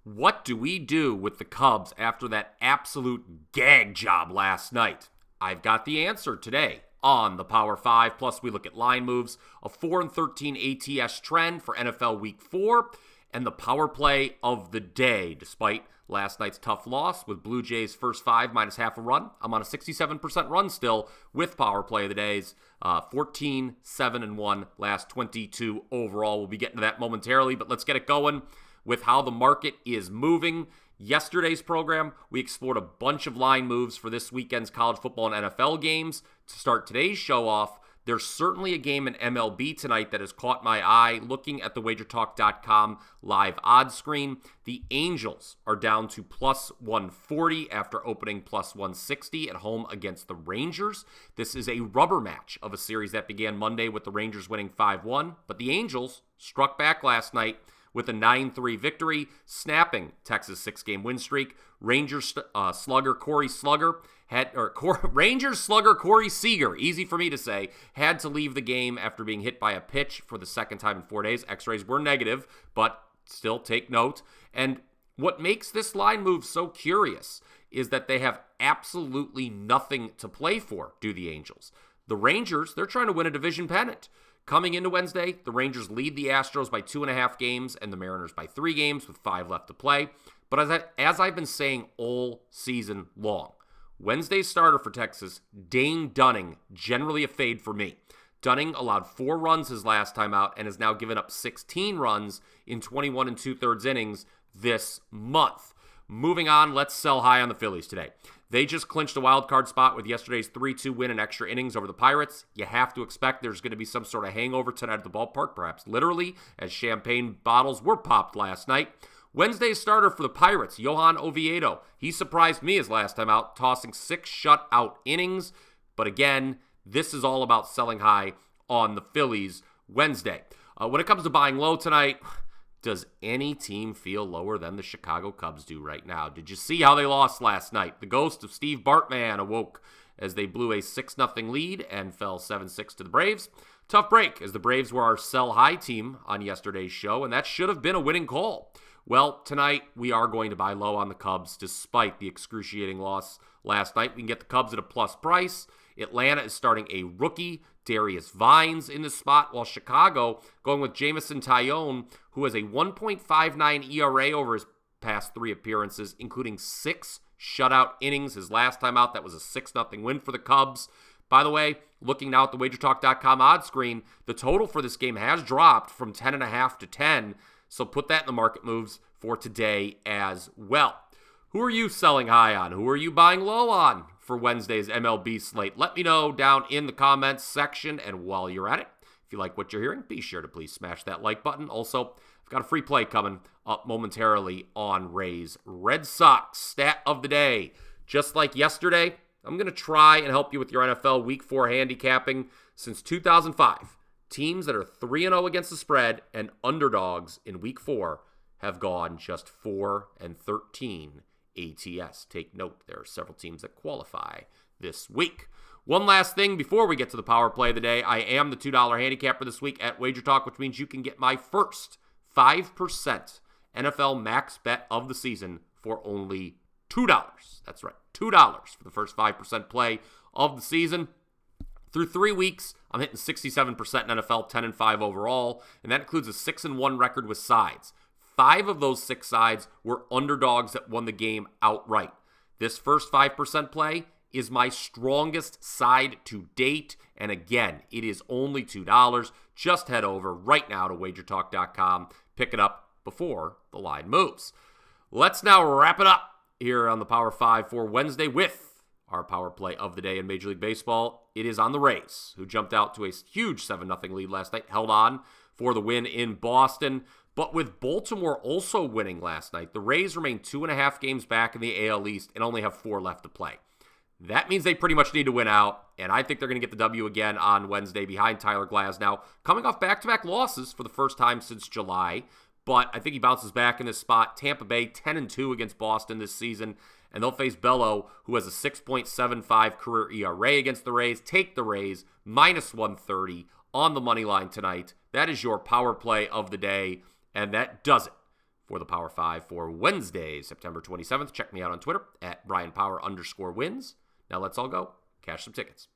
What do we do with the Cubs after that absolute gag job last night? I've got the answer today on the Power 5. Plus, we look at line moves, a 4-13 ATS trend for NFL Week 4, and the power play of the day. Despite last night's tough loss with Blue Jays first 5 minus half a run, I'm on a 67% run still with power play of the days. 14, 7, and 1, last 22 overall. We'll be getting to that momentarily, but let's get it going with how the market is moving. Yesterday's program, we explored a bunch of line moves for this weekend's college football and NFL games. To start today's show off, there's certainly a game in MLB tonight that has caught my eye. Looking at the WagerTalk.com live odds screen, the Angels are down to plus 140 after opening plus 160 at home against the Rangers. This is a rubber match of a series that began Monday with the Rangers winning 5-1, but the Angels struck back last night with a 9-3 victory, snapping Texas' 6-game win streak. Rangers slugger Corey Seager, easy for me to say, had to leave the game after being hit by a pitch for the second time in 4 days. X-rays were negative, but still take note. And what makes this line move so curious is that they have absolutely nothing to play for, do the Angels. The Rangers, they're trying to win a division pennant. Coming into Wednesday, the Rangers lead the Astros by 2.5 games and the Mariners by 3 games with 5 left to play. But as I've been saying all season long, Wednesday's starter for Texas, Dane Dunning, generally a fade for me. Dunning allowed 4 runs his last time out and has now given up 16 runs in 21 2/3 innings this month. Moving on, let's sell high on the Phillies today. They just clinched a wild card spot with yesterday's 3-2 win in extra innings over the Pirates. You have to expect there's going to be some sort of hangover tonight at the ballpark, perhaps literally, as champagne bottles were popped last night. Wednesday's starter for the Pirates, Johan Oviedo. He surprised me his last time out, tossing 6 shutout innings. But again, this is all about selling high on the Phillies Wednesday. When it comes to buying low tonight, does any team feel lower than the Chicago Cubs do right now? Did you see how they lost last night? The ghost of Steve Bartman awoke as they blew a 6-0 lead and fell 7-6 to the Braves. Tough break, as the Braves were our sell-high team on yesterday's show, and that should have been a winning call. Well, tonight we are going to buy low on the Cubs despite the excruciating loss last night. We can get the Cubs at a plus price. Atlanta is starting a rookie, Darius Vines, in this spot, while Chicago going with Jameson Taillon, who has a 1.59 ERA over his past 3 appearances, including 6 shutout innings. His last time out, that was a 6-0 win for the Cubs. By the way, looking now at the WagerTalk.com odds screen, the total for this game has dropped from 10.5 to 10, so put that in the market moves for today as well. Who are you selling high on? Who are you buying low on for Wednesday's MLB slate? Let me know down in the comments section. And while you're at it, if you like what you're hearing, be sure to please smash that like button. Also, I've got a free play coming up momentarily on Rays Red Sox. Stat of the day. Just like yesterday, I'm going to try and help you with your NFL Week 4 handicapping. Since 2005, teams that are 3-0 against the spread and underdogs in Week 4 have gone just 4-13 ATS. Take note, there are several teams that qualify this week. One last thing before we get to the power play of the day. I am the $2 handicapper this week at WagerTalk, which means you can get my first 5% NFL max bet of the season for only $2. That's right, $2 for the first 5% play of the season. Through 3 weeks, I'm hitting 67% in NFL, 10-5 overall, and that includes a 6-1 record with sides. 5 of those 6 sides were underdogs that won the game outright. This first 5% play is my strongest side to date, and again, it is only $2. Just head over right now to WagerTalk.com, pick it up before the line moves. Let's now wrap it up here on the Power 5 for Wednesday with our power play of the day in Major League Baseball. It is on the Rays, who jumped out to a huge 7-0 lead last night, held on for the win in Boston. But with Baltimore also winning last night, the Rays remain 2.5 games back in the AL East and only have 4 left to play. That means they pretty much need to win out, and I think they're going to get the W again on Wednesday behind Tyler Glasnow, coming off back-to-back losses for the first time since July. But I think he bounces back in this spot. Tampa Bay 10-2 against Boston this season, and they'll face Bello, who has a 6.75 career ERA against the Rays. Take the Rays, minus 130 on the money line tonight. That is your power play of the day, and that does it for the Power 5 for Wednesday, September 27th. Check me out on Twitter at Bryan Power _wins. Now let's all go cash some tickets.